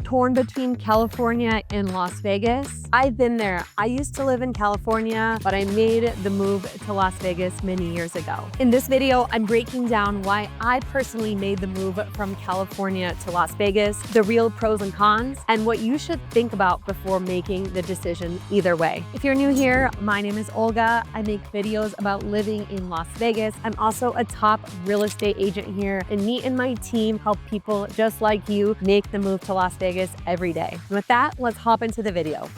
torn between California and Las Vegas. I've been there. I used to live in California, but I made the move to Las Vegas many years ago. In this video, I'm breaking down why I personally made the move from California to Las Vegas, the real pros and cons, and what you should think about before making the decision either way. If you're new here, my name is Olga. I make videos about living in Las Vegas. I'm also a top real estate agent here, and me and my team help people just like you make the move to Las Vegas every day. And with that, let's hop into the video.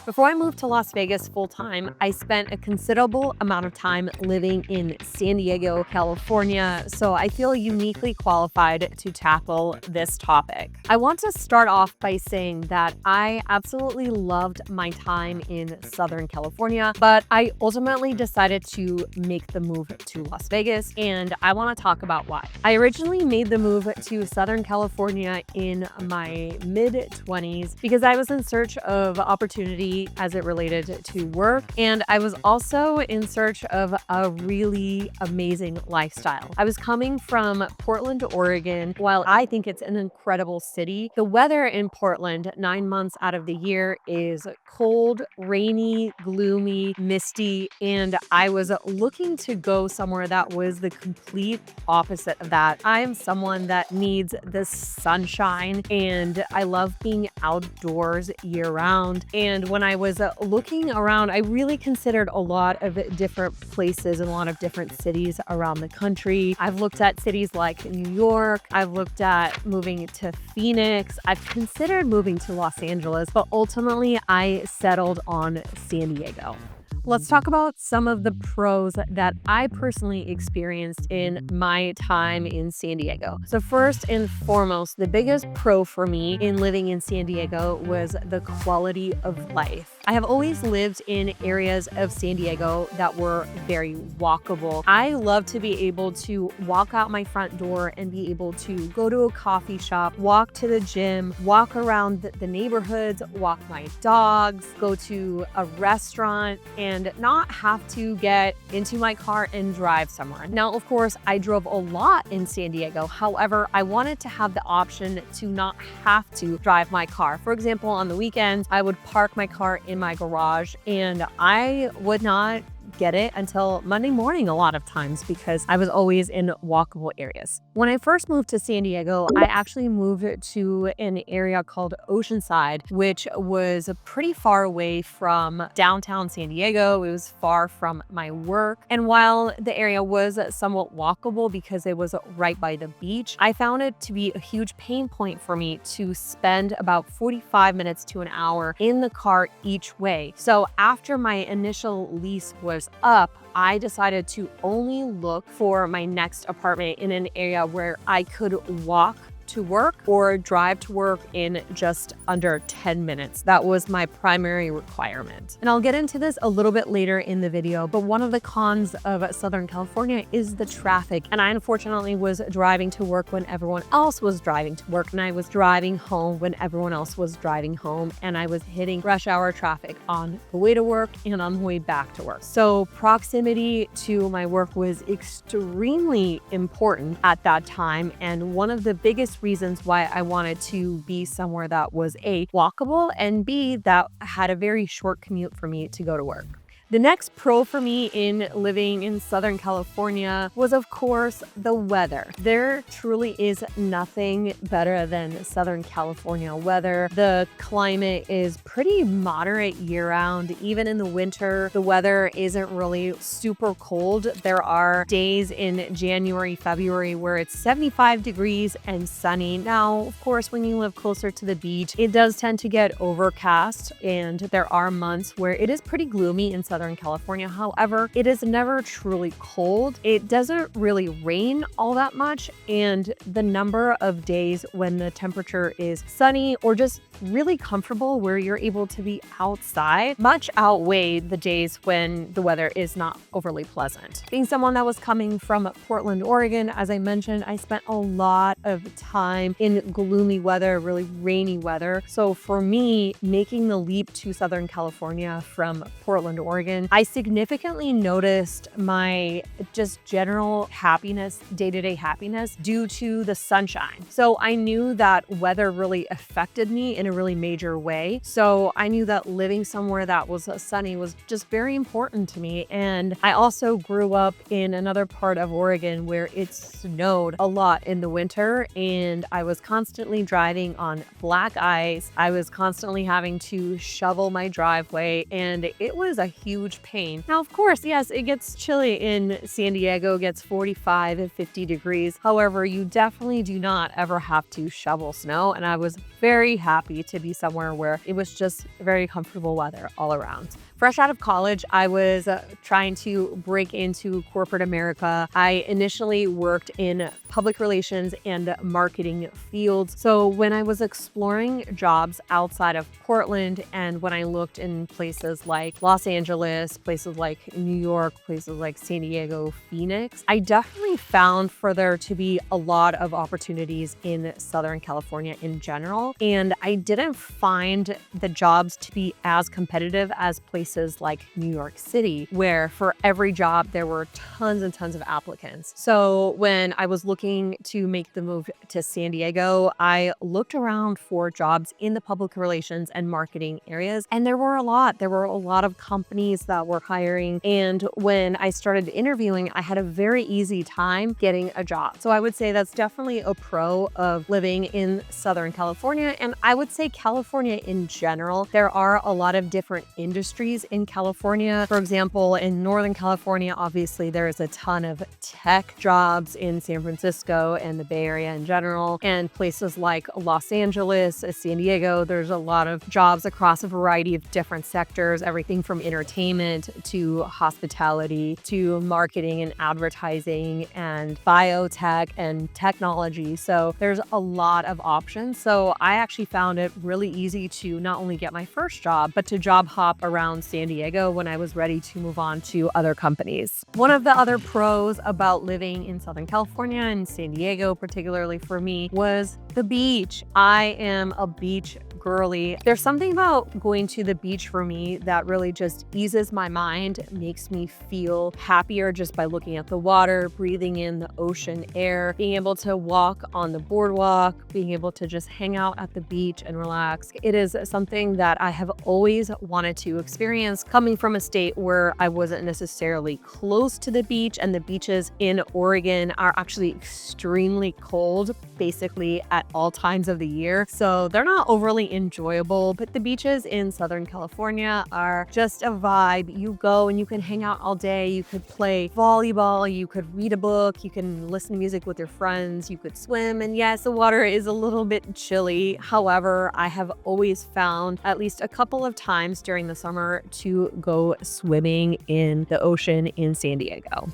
Before I moved to Las Vegas full-time, I spent a considerable amount of time living in San Diego, California, so I feel uniquely qualified to tackle this topic. I want to start off by saying that I absolutely loved my time in Southern California, but I ultimately decided to make the move to Las Vegas, and I want to talk about why. I originally made the move to Southern California in my mid-20s because I was in search of opportunity as it related to work, and I was also in search of a really amazing lifestyle. I was coming from Portland, Oregon. While I think it's an incredible city, the weather in Portland 9 months out of the year is cold, rainy, gloomy, misty, and I was looking to go somewhere that was the complete opposite of that. I am someone that needs the sunshine, and I love being outdoors year-round. And when I was looking around, I really considered a lot of different places and a lot of different cities around the country. I've looked at cities like New York. I've looked at moving to Phoenix. I've considered moving to Los Angeles, but ultimately I settled on San Diego. Let's talk about some of the pros that I personally experienced in my time in San Diego. So first and foremost, the biggest pro for me in living in San Diego was the quality of life. I have always lived in areas of San Diego that were very walkable. I love to be able to walk out my front door and be able to go to a coffee shop, walk to the gym, walk around the neighborhoods, walk my dogs, go to a restaurant, and not have to get into my car and drive somewhere. Now, of course, I drove a lot in San Diego. However, I wanted to have the option to not have to drive my car. For example, on the weekends, I would park my car in my garage and I would not get it until Monday morning a lot of times because I was always in walkable areas. When I first moved to San Diego, I actually moved to an area called Oceanside, which was pretty far away from downtown San Diego. It was far from my work. And while the area was somewhat walkable because it was right by the beach, I found it to be a huge pain point for me to spend about 45 minutes to an hour in the car each way. So after my initial lease was up, I decided to only look for my next apartment in an area where I could walk to work or drive to work in just under 10 minutes. That was my primary requirement. And I'll get into this a little bit later in the video, but one of the cons of Southern California is the traffic. And I unfortunately was driving to work when everyone else was driving to work, and I was driving home when everyone else was driving home, and I was hitting rush hour traffic on the way to work and on the way back to work. So proximity to my work was extremely important at that time, and one of the biggest reasons why I wanted to be somewhere that was A, walkable, and B, that had a very short commute for me to go to work. The next pro for me in living in Southern California was, of course, the weather. There truly is nothing better than Southern California weather. The climate is pretty moderate year-round. Even in the winter, the weather isn't really super cold. There are days in January, February where it's 75 degrees and sunny. Now, of course, when you live closer to the beach, it does tend to get overcast, and there are months where it is pretty gloomy in Southern California. However, it is never truly cold. It doesn't really rain all that much, and the number of days when the temperature is sunny or just really comfortable where you're able to be outside much outweigh the days when the weather is not overly pleasant. Being someone that was coming from Portland, Oregon, as I mentioned, I spent a lot of time in gloomy weather, really rainy weather. So for me, making the leap to Southern California from Portland, Oregon, I significantly noticed my just general happiness, day-to-day happiness due to the sunshine. So I knew that weather really affected me in a really major way. So I knew that living somewhere that was sunny was just very important to me. And I also grew up in another part of Oregon where it snowed a lot in the winter, and I was constantly driving on black ice. I was constantly having to shovel my driveway, and it was a huge pain. Now, of course, yes, it gets chilly in San Diego, it gets 45 and 50 degrees. However, you definitely do not ever have to shovel snow, and I was very happy to be somewhere where it was just very comfortable weather all around. Fresh out of college, I was trying to break into corporate America. I initially worked in public relations and marketing fields. So when I was exploring jobs outside of Portland, and when I looked in places like Los Angeles, places like New York, places like San Diego, Phoenix, I definitely found for there to be a lot of opportunities in Southern California in general. And I didn't find the jobs to be as competitive as places like New York City, where for every job there were tons and tons of applicants. So when I was looking to make the move to San Diego, I looked around for jobs in the public relations and marketing areas, and there were a lot. There were a lot of companies that were hiring. And when I started interviewing, I had a very easy time getting a job. So I would say that's definitely a pro of living in Southern California. And I would say California in general, there are a lot of different industries in California. For example, in Northern California, obviously there is a ton of tech jobs in San Francisco and the Bay Area in general, and places like Los Angeles, San Diego, there's a lot of jobs across a variety of different sectors, everything from entertainment to hospitality to marketing and advertising and biotech and technology. So there's a lot of options. So I actually found it really easy to not only get my first job, but to job hop around San Diego when I was ready to move on to other companies. One of the other pros about living in Southern California and San Diego, particularly for me, was the beach. I am a beach girly. There's something about going to the beach for me that really just eases my mind, makes me feel happier just by looking at the water, breathing in the ocean air, being able to walk on the boardwalk, being able to just hang out at the beach and relax. It is something that I have always wanted to experience, coming from a state where I wasn't necessarily close to the beach, and the beaches in Oregon are actually extremely cold, basically at all times of the year. So they're not overly enjoyable, but the beaches in Southern California are just a vibe. You go and you can hang out all day. You could play volleyball, you could read a book, you can listen to music with your friends, you could swim. And yes, the water is a little bit chilly. However, I have always found at least a couple of times during the summer to go swimming in the ocean in San Diego.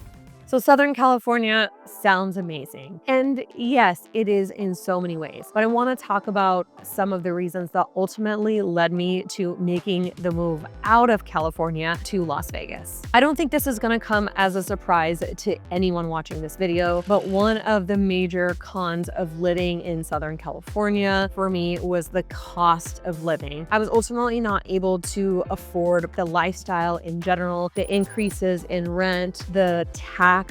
So Southern California sounds amazing. And yes, it is in so many ways. But I want to talk about some of the reasons that ultimately led me to making the move out of California to Las Vegas. I don't think this is going to come as a surprise to anyone watching this video, but one of the major cons of living in Southern California for me was the cost of living. I was ultimately not able to afford the lifestyle in general, the increases in rent, the taxes,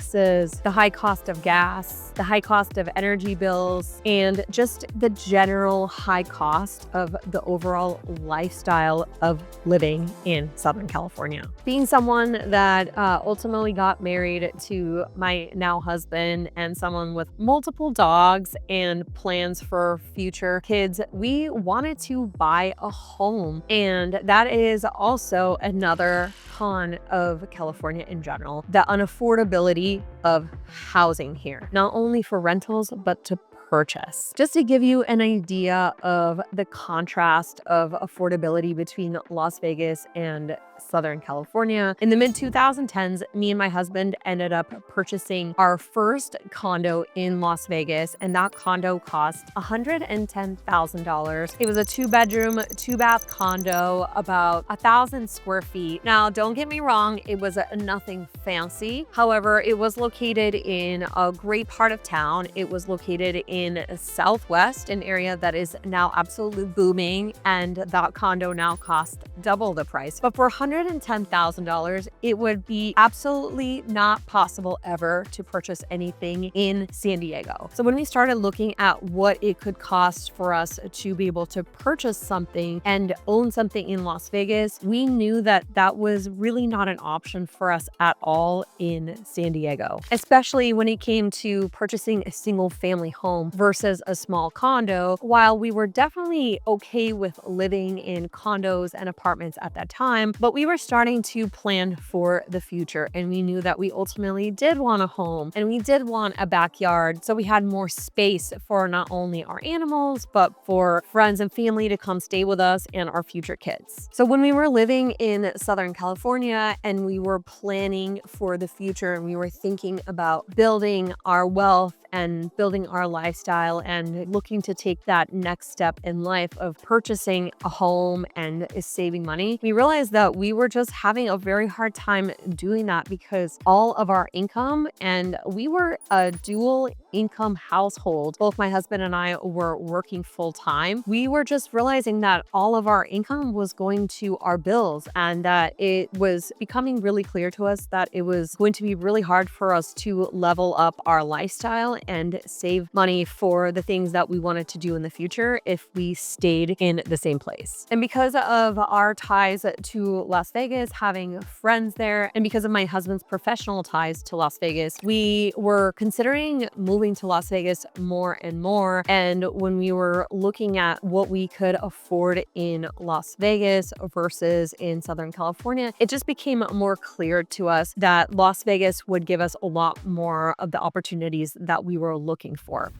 the high cost of gas, the high cost of energy bills, and just the general high cost of the overall lifestyle of living in Southern California. Being someone that ultimately got married to my now husband and someone with multiple dogs and plans for future kids, we wanted to buy a home. And that is also another con of California in general, the unaffordability of housing here, not only for rentals, but to purchase. Just to give you an idea of the contrast of affordability between Las Vegas and Southern California, in the mid-2010s, me and my husband ended up purchasing our first condo in Las Vegas, and that condo cost $110,000. It was a 2-bedroom, 2-bath condo, about 1,000 square feet. Now, don't get me wrong, it was nothing fancy. However, it was located in a great part of town. It was located in Southwest, an area that is now absolutely booming, and that condo now costs double the price. But for $110,000, it would be absolutely not possible ever to purchase anything in San Diego. So when we started looking at what it could cost for us to be able to purchase something and own something in Las Vegas, we knew that that was really not an option for us at all in San Diego, especially when it came to purchasing a single family home versus a small condo. While we were definitely okay with living in condos and apartments at that time, but we were starting to plan for the future, and we knew that we ultimately did want a home and we did want a backyard, so we had more space for not only our animals but for friends and family to come stay with us and our future kids. So when we were living in Southern California and we were planning for the future and we were thinking about building our wealth and building our lifestyle and looking to take that next step in life of purchasing a home and saving money, we realized that we were just having a very hard time doing that because all of our income, and we were a dual income household. Both my husband and I were working full time. We were just realizing that all of our income was going to our bills, and that it was becoming really clear to us that it was going to be really hard for us to level up our lifestyle and save money for the things that we wanted to do in the future if we stayed in the same place. And because of our ties to Las Vegas, having friends there, and because of my husband's professional ties to Las Vegas, we were considering moving to Las Vegas more and more. And when we were looking at what we could afford in Las Vegas versus in Southern California, it just became more clear to us that Las Vegas would give us a lot more of the opportunities that we were looking for.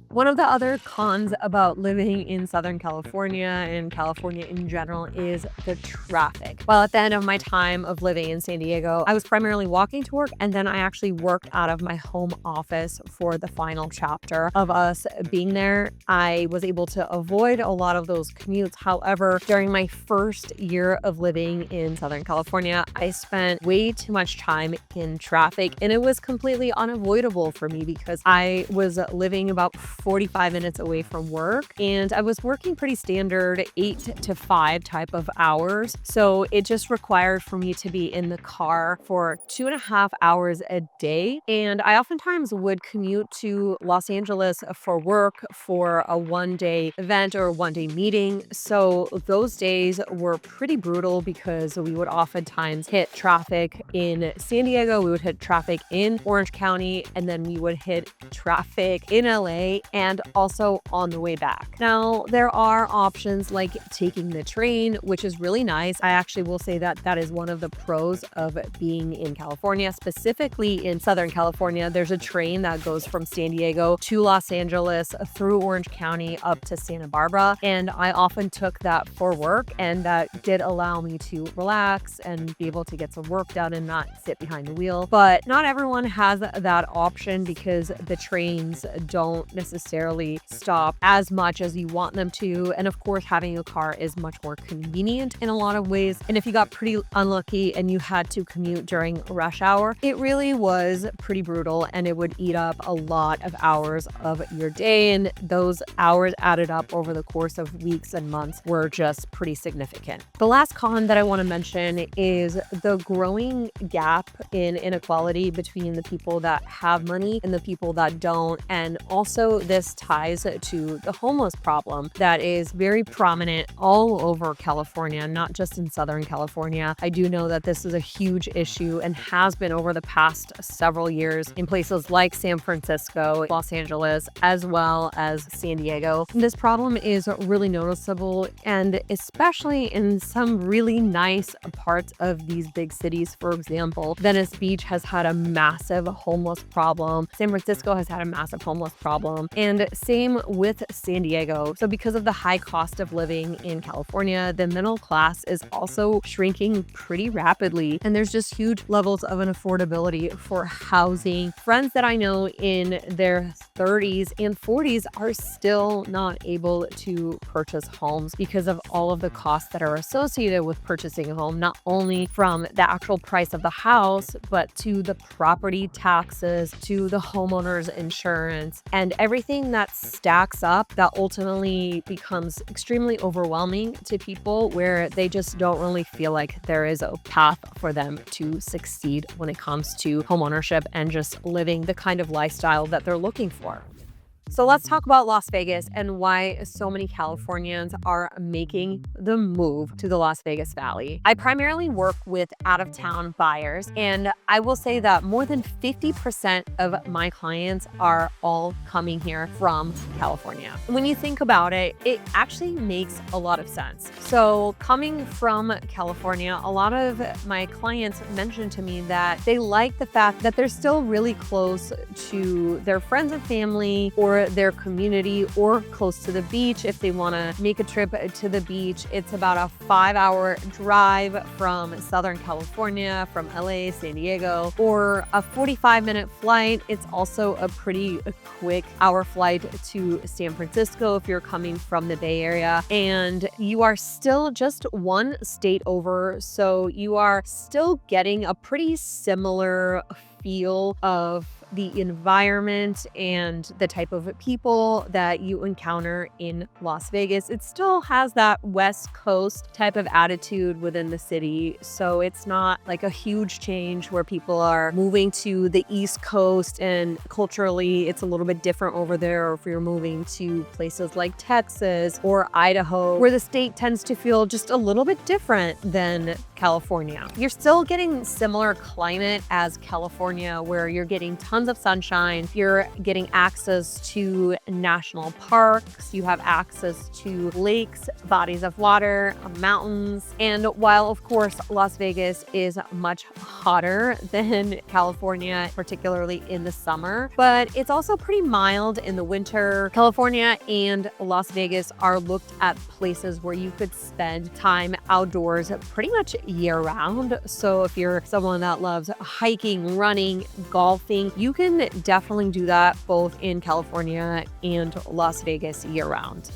One of the other cons about living in Southern California and California in general is the traffic. Well, at the end of my time of living in San Diego, I was primarily walking to work, and then I actually worked out of my home office for the final chapter of us being there. I was able to avoid a lot of those commutes. However, during my first year of living in Southern California, I spent way too much time in traffic, and it was completely unavoidable for me because I was living about 45 minutes away from work, and I was working pretty standard 8 to 5 type of hours. So it just required for me to be in the car for 2.5 hours a day. And I oftentimes would commute to Los Angeles for work for a 1-day event or a 1-day meeting. So those days were pretty brutal because we would oftentimes hit traffic in San Diego, we would hit traffic in Orange County, and then we would hit traffic in LA and also on the way back. Now, there are options like taking the train, which is really nice. I actually will say that that is one of the pros of being in California, specifically in Southern California. There's a train that goes from San Diego to Los Angeles through Orange County up to Santa Barbara, and I often took that for work, and that did allow me to relax and be able to get some work done and not sit behind the wheel. But not everyone has that option because the trains don't necessarily stop as much as you want them to. And of course, having a car is much more convenient in a lot of ways. And if you got pretty unlucky and you had to commute during rush hour, it really was pretty brutal, and it would eat up a lot of hours of your day. And those hours added up over the course of weeks and months were just pretty significant. The last con that I want to mention is the growing gap in inequality between the people that have money and the people that don't. And also this ties to the homeless problem that is very prominent all over California, not just in Southern California. I do know that this is a huge issue and has been over the past several years in places like San Francisco, Los Angeles, as well as San Diego. This problem is really noticeable, and especially in some really nice parts of these big cities. For example, Venice Beach has had a massive homeless problem. San Francisco has had a massive homeless problem. income, and same with San Diego. So because of the high cost of living in California, the middle class is also shrinking pretty rapidly, and there's just huge levels of unaffordability for housing. Friends that I know in their 30s and 40s are still not able to purchase homes because of all of the costs that are associated with purchasing a home, not only from the actual price of the house, but to the property taxes, to the homeowner's insurance, and everything that stacks up that ultimately becomes extremely overwhelming to people, where they just don't really feel like there is a path for them to succeed when it comes to homeownership and just living the kind of lifestyle that they're looking for. So let's talk about Las Vegas and why so many Californians are making the move to the Las Vegas Valley. I primarily work with out-of-town buyers, and I will say that more than 50% of my clients are all coming here from California. When you think about it, it actually makes a lot of sense. So coming from California, a lot of my clients mentioned to me that they like the fact that they're still really close to their friends and family, or their community, or close to the beach. If they want to make a trip to the beach, it's about a 5-hour drive from Southern California, from LA, San Diego, or a 45-minute flight. It's also a pretty quick hour flight to San Francisco if you're coming from the Bay Area. And you are still just one state over, so you are still getting a pretty similar feel of the environment and the type of people that you encounter in Las Vegas. It still has that West Coast type of attitude within the city. So it's not like a huge change where people are moving to the East Coast and culturally it's a little bit different over there. Or if you're moving to places like Texas or Idaho, where the state tends to feel just a little bit different than California. You're still getting similar climate as California, where you're getting tons of sunshine, you're getting access to national parks, you have access to lakes, bodies of water, mountains. And while of course Las Vegas is much hotter than California, particularly in the summer, but it's also pretty mild in the winter. California and Las Vegas are looked at places where you could spend time outdoors pretty much year round. So if you're someone that loves hiking, running, golfing, you can definitely do that both in California and Las Vegas year round.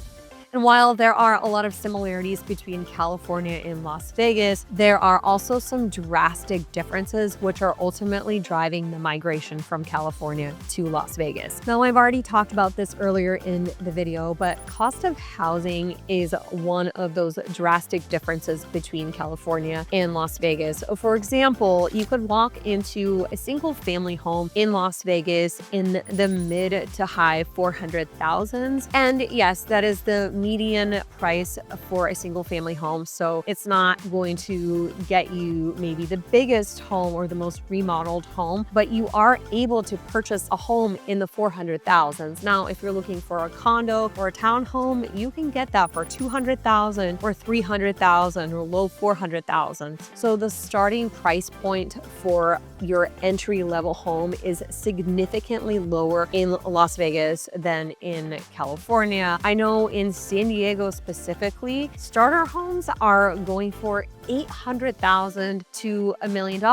And while there are a lot of similarities between California and Las Vegas, there are also some drastic differences which are ultimately driving the migration from California to Las Vegas. Now, I've already talked about this earlier in the video, but cost of housing is one of those drastic differences between California and Las Vegas. For example, you could walk into a single family home in Las Vegas in the mid to high 400,000s. And yes, that is the median price for a single family home. So it's not going to get you maybe the biggest home or the most remodeled home, but you are able to purchase a home in the 400,000s. Now, if you're looking for a condo or a townhome, you can get that for 200,000 or 300,000 or low 400,000. So the starting price point for your entry-level home is significantly lower in Las Vegas than in California. I know in San Diego specifically, starter homes are going for $800,000 to $1 million.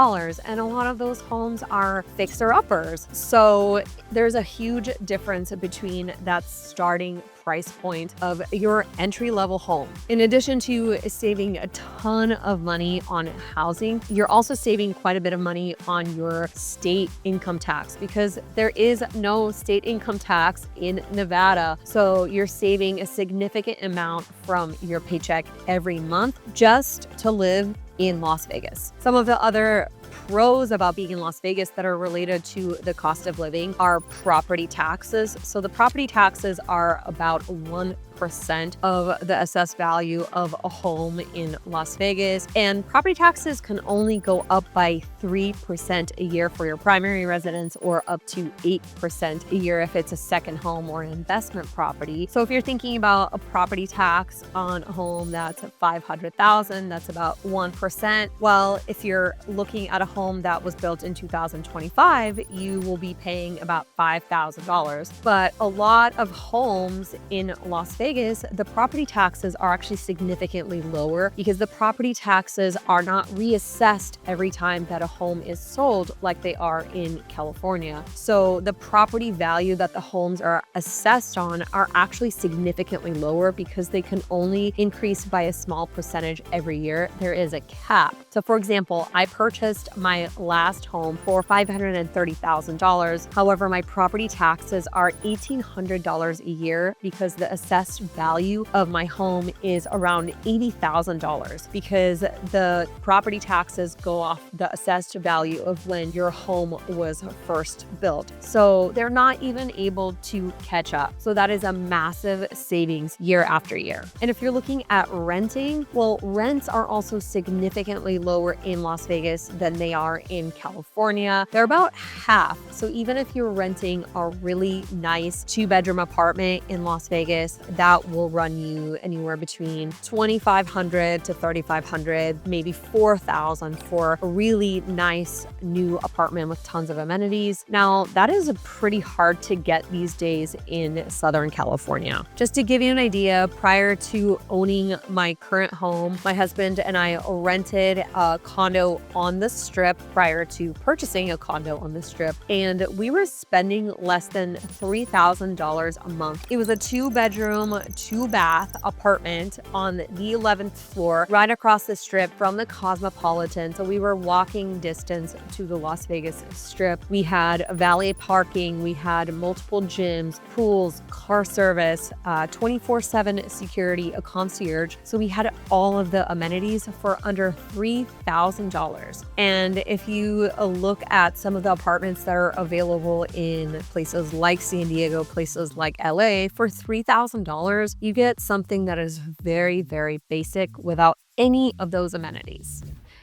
And a lot of those homes are fixer-uppers. So there's a huge difference between that starting price point of your entry-level home. In addition to saving a ton of money on housing, you're also saving quite a bit of money on your state income tax, because there is no state income tax in Nevada. So you're saving a significant amount from your paycheck every month just to live in Las Vegas. Some of the other pros about being in Las Vegas that are related to the cost of living are property taxes. So the property taxes are about 1 1% of the assessed value of a home in Las Vegas. And property taxes can only go up by 3% a year for your primary residence, or up to 8% a year if it's a second home or an investment property. So if you're thinking about a property tax on a home that's $500,000, that's about 1%. Well, if you're looking at a home that was built in 2025, you will be paying about $5,000. But a lot of homes in Las Vegas, the property taxes are actually significantly lower because the property taxes are not reassessed every time that a home is sold like they are in California. So the property value that the homes are assessed on are actually significantly lower because they can only increase by a small percentage every year. There is a cap. So for example, I purchased my last home for $530,000. However, my property taxes are $1,800 a year because the assessed value of my home is around $80,000, because the property taxes go off the assessed value of when your home was first built. So they're not even able to catch up. So that is a massive savings year after year. And if you're looking at renting, well, rents are also significantly lower in Las Vegas than they are in California. They're about half. So even if you're renting a really nice 2-bedroom apartment in Las Vegas, that will run you anywhere between $2,500 to $3,500, maybe $4,000 for a really nice new apartment with tons of amenities. Now, that is pretty hard to get these days in Southern California. Just to give you an idea, prior to owning my current home, my husband and I rented a condo on the Strip prior to purchasing a condo on the Strip, and we were spending less than $3,000 a month. It was a 2-bedroom, 2-bath apartment on the 11th floor, right across the Strip from the Cosmopolitan. So we were walking distance to the Las Vegas Strip. We had valet parking, we had multiple gyms, pools, car service, 24/7 security, a concierge. So we had all of the amenities for under $3,000. And if you look at some of the apartments that are available in places like San Diego, places like LA, for $3,000, you get something that is very, very basic without any of those amenities.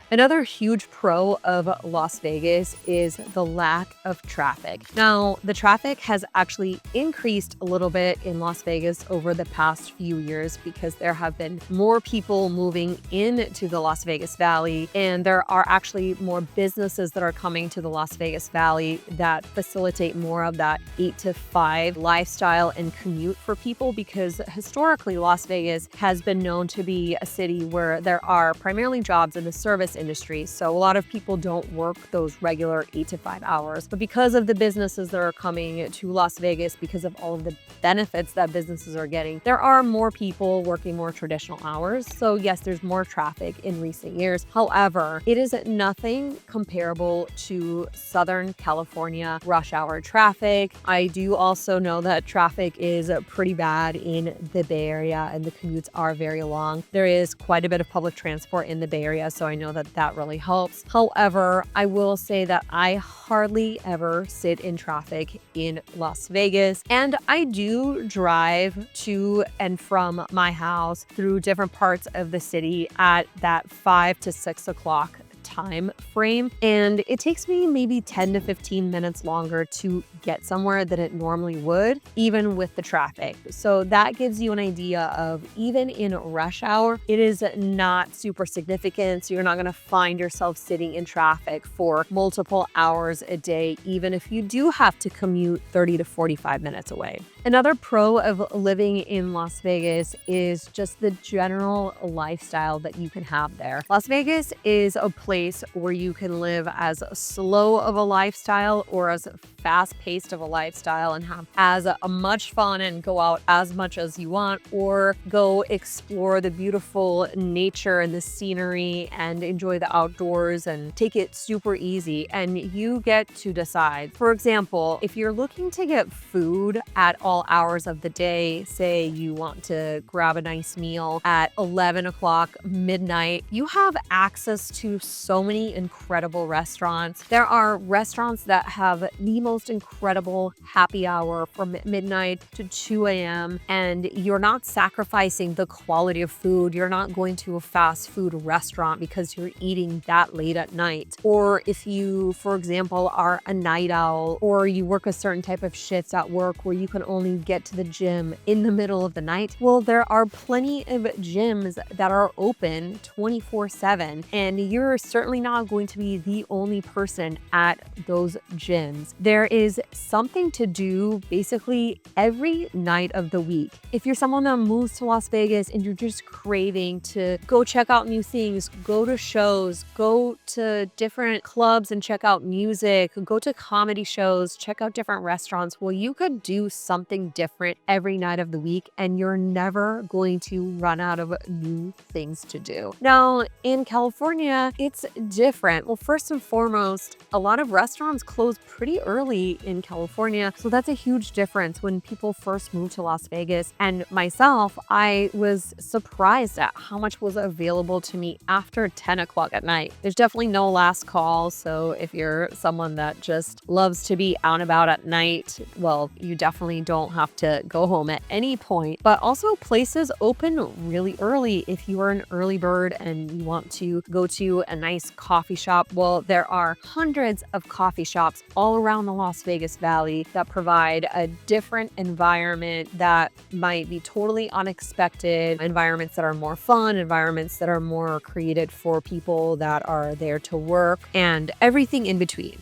Another huge pro of Las Vegas is the lack of traffic. Now, the traffic has actually increased a little bit in Las Vegas over the past few years because there have been more people moving into the Las Vegas Valley, and there are actually more businesses that are coming to the Las Vegas Valley that facilitate more of that 8 to 5 lifestyle and commute for people, because historically Las Vegas has been known to be a city where there are primarily jobs in the service industry. So a lot of people don't work those regular 8 to 5 hours. But because of the businesses that are coming to Las Vegas, because of all of the benefits that businesses are getting, there are more people working more traditional hours. So yes, there's more traffic in recent years. However, it is nothing comparable to Southern California rush hour traffic. I do also know that traffic is pretty bad in the Bay Area and the commutes are very long. There is quite a bit of public transport in the Bay Area, so I know that really helps. However, I will say that I hardly ever sit in traffic in Las Vegas, and I do drive to and from my house through different parts of the city at that 5 to 6 o'clock time frame, and it takes me maybe 10 to 15 minutes longer to get somewhere than it normally would, even with the traffic. So that gives you an idea of, even in rush hour, it is not super significant. So you're not going to find yourself sitting in traffic for multiple hours a day, even if you do have to commute 30 to 45 minutes away. Another pro of living in Las Vegas is just the general lifestyle that you can have there. Las Vegas is a place where you can live as slow of a lifestyle or as fast-paced of a lifestyle and have as much fun and go out as much as you want, or go explore the beautiful nature and the scenery and enjoy the outdoors and take it super easy. And you get to decide. For example, if you're looking to get food at all hours of the day, say you want to grab a nice meal at 11 o'clock midnight, you have access to so so many incredible restaurants. There are restaurants that have the most incredible happy hour from midnight to 2 a.m. and you're not sacrificing the quality of food. You're not going to a fast food restaurant because you're eating that late at night. Or if you, for example, are a night owl or you work a certain type of shifts at work where you can only get to the gym in the middle of the night, well, there are plenty of gyms that are open 24/7, and you're certainly not going to be the only person at those gyms. There is something to do basically every night of the week. If you're someone that moves to Las Vegas and you're just craving to go check out new things, go to shows, go to different clubs and check out music, go to comedy shows, check out different restaurants, well, you could do something different every night of the week and you're never going to run out of new things to do. Now, in California, it's different. Well, first and foremost, a lot of restaurants close pretty early in California. So that's a huge difference when people first moved to Las Vegas. And myself, I was surprised at how much was available to me after 10 o'clock at night. There's definitely no last call. So if you're someone that just loves to be out and about at night, well, you definitely don't have to go home at any point. But also places open really early if you are an early bird and you want to go to a nice coffee shop. Well, there are hundreds of coffee shops all around the Las Vegas Valley that provide a different environment that might be totally unexpected, environments that are more fun, environments that are more created for people that are there to work, and everything in between.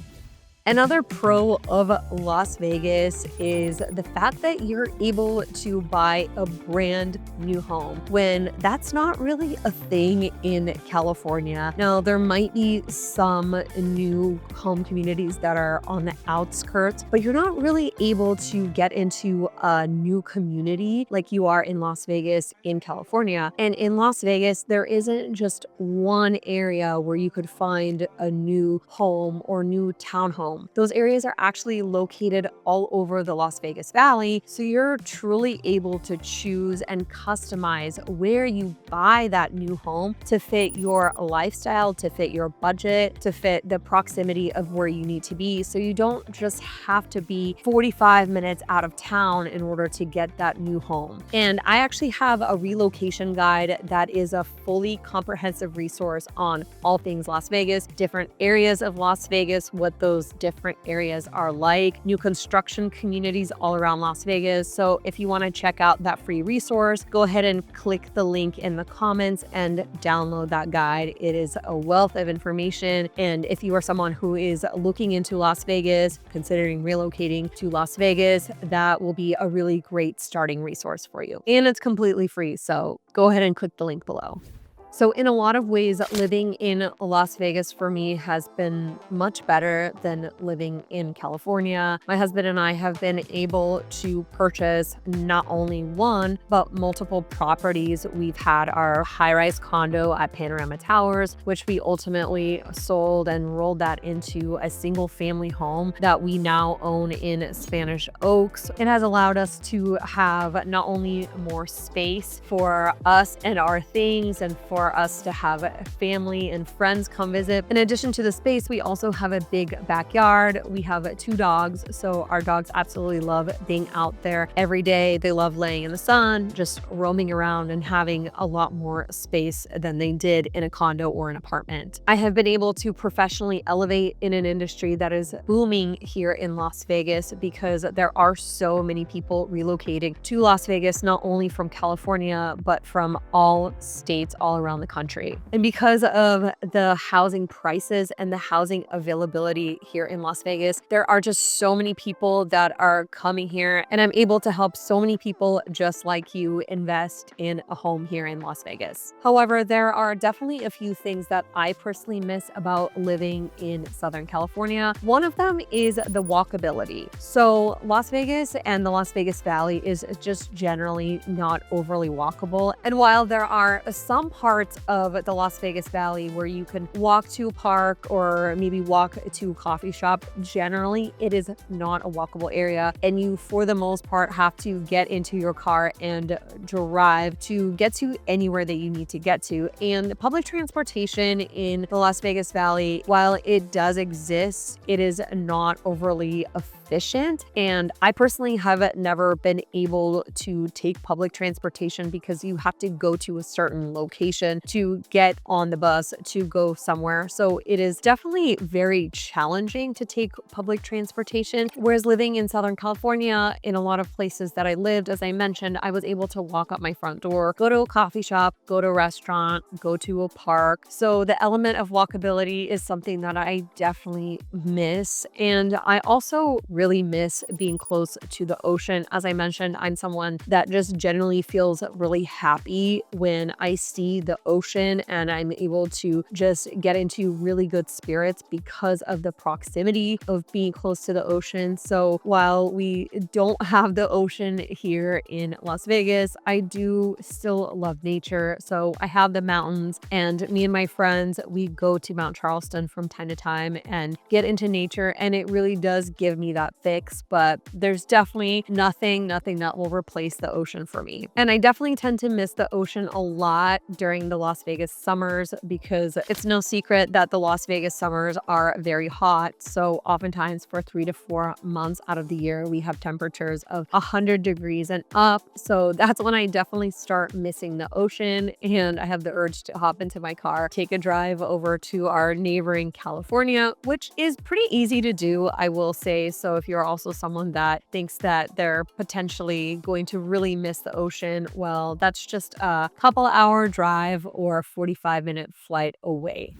Another pro of Las Vegas is the fact that you're able to buy a brand new home when that's not really a thing in California. Now, there might be some new home communities that are on the outskirts, but you're not really able to get into a new community like you are in Las Vegas in California. And in Las Vegas, there isn't just one area where you could find a new home or new townhome. Those areas are actually located all over the Las Vegas Valley, so you're truly able to choose and customize where you buy that new home to fit your lifestyle, to fit your budget, to fit the proximity of where you need to be. So you don't just have to be 45 minutes out of town in order to get that new home. And I actually have a relocation guide that is a fully comprehensive resource on all things Las Vegas, different areas of Las Vegas, what those different areas are like, new construction communities all around Las Vegas. So if you want to check out that free resource, go ahead and click the link in the comments and download that guide. It is a wealth of information. And if you are someone who is looking into Las Vegas, considering relocating to Las Vegas, that will be a really great starting resource for you. And it's completely free. So go ahead and click the link below. So in a lot of ways, living in Las Vegas for me has been much better than living in California. My husband and I have been able to purchase not only one, but multiple properties. We've had our high-rise condo at Panorama Towers, which we ultimately sold and rolled that into a single family home that we now own in Spanish Oaks. It has allowed us to have not only more space for us and our things and for us to have family and friends come visit. In addition to the space, we also have a big backyard. We have 2 dogs, so our dogs absolutely love being out there every day. They love laying in the sun, just roaming around and having a lot more space than they did in a condo or an apartment. I have been able to professionally elevate in an industry that is booming here in Las Vegas because there are so many people relocating to Las Vegas, not only from California, but from all states all around the country. And because of the housing prices and the housing availability here in Las Vegas, there are just so many people that are coming here, and I'm able to help so many people just like you invest in a home here in Las Vegas. However, there are definitely a few things that I personally miss about living in Southern California. One of them is the walkability. So Las Vegas and the Las Vegas Valley is just generally not overly walkable. And while there are some parts parts of the Las Vegas Valley where you can walk to a park or maybe walk to a coffee shop. Generally, it is not a walkable area, and you, for the most part, have to get into your car and drive to get to anywhere that you need to get to. And public transportation in the Las Vegas Valley, while it does exist, it is not overly efficient. And I personally have never been able to take public transportation because you have to go to a certain location to get on the bus to go somewhere. So it is definitely very challenging to take public transportation. Whereas living in Southern California, in a lot of places that I lived, as I mentioned, I was able to walk up my front door, go to a coffee shop, go to a restaurant, go to a park. So the element of walkability is something that I definitely miss. And I also really miss being close to the ocean. As I mentioned, I'm someone that just generally feels really happy when I see the ocean, and I'm able to just get into really good spirits because of the proximity of being close to the ocean. So while we don't have the ocean here in Las Vegas, I do still love nature. So I have the mountains, and me and my friends, we go to Mount Charleston from time to time and get into nature, and it really does give me that fix. But there's definitely nothing that will replace the ocean for me. And I definitely tend to miss the ocean a lot during the Las Vegas summers, because it's no secret that the Las Vegas summers are very hot. So oftentimes for 3 to 4 months out of the year, we have temperatures of 100 degrees and up. So that's when I definitely start missing the ocean, and I have the urge to hop into my car, take a drive over to our neighboring California, which is pretty easy to do, I will say. So if you're also someone that thinks that they're potentially going to really miss the ocean, well, that's just a couple hour drive or a 45-minute flight away.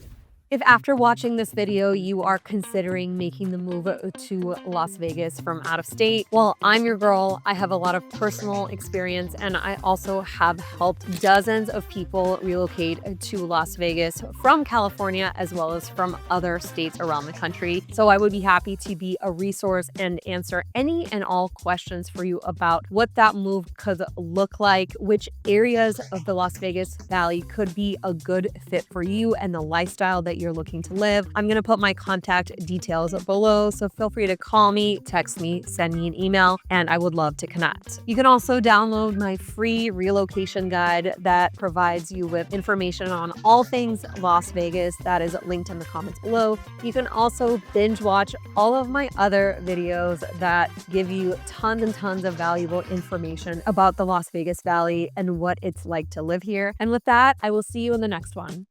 If after watching this video, you are considering making the move to Las Vegas from out of state, well, I'm your girl. I have a lot of personal experience, and I also have helped dozens of people relocate to Las Vegas from California as well as from other states around the country. So I would be happy to be a resource and answer any and all questions for you about what that move could look like, which areas of the Las Vegas Valley could be a good fit for you and the lifestyle that you're looking to live. I'm going to put my contact details below, so feel free to call me, text me, send me an email, and I would love to connect. You can also download my free relocation guide that provides you with information on all things Las Vegas. That is linked in the comments below. You can also binge watch all of my other videos that give you tons and tons of valuable information about the Las Vegas Valley and what it's like to live here. And with that, I will see you in the next one.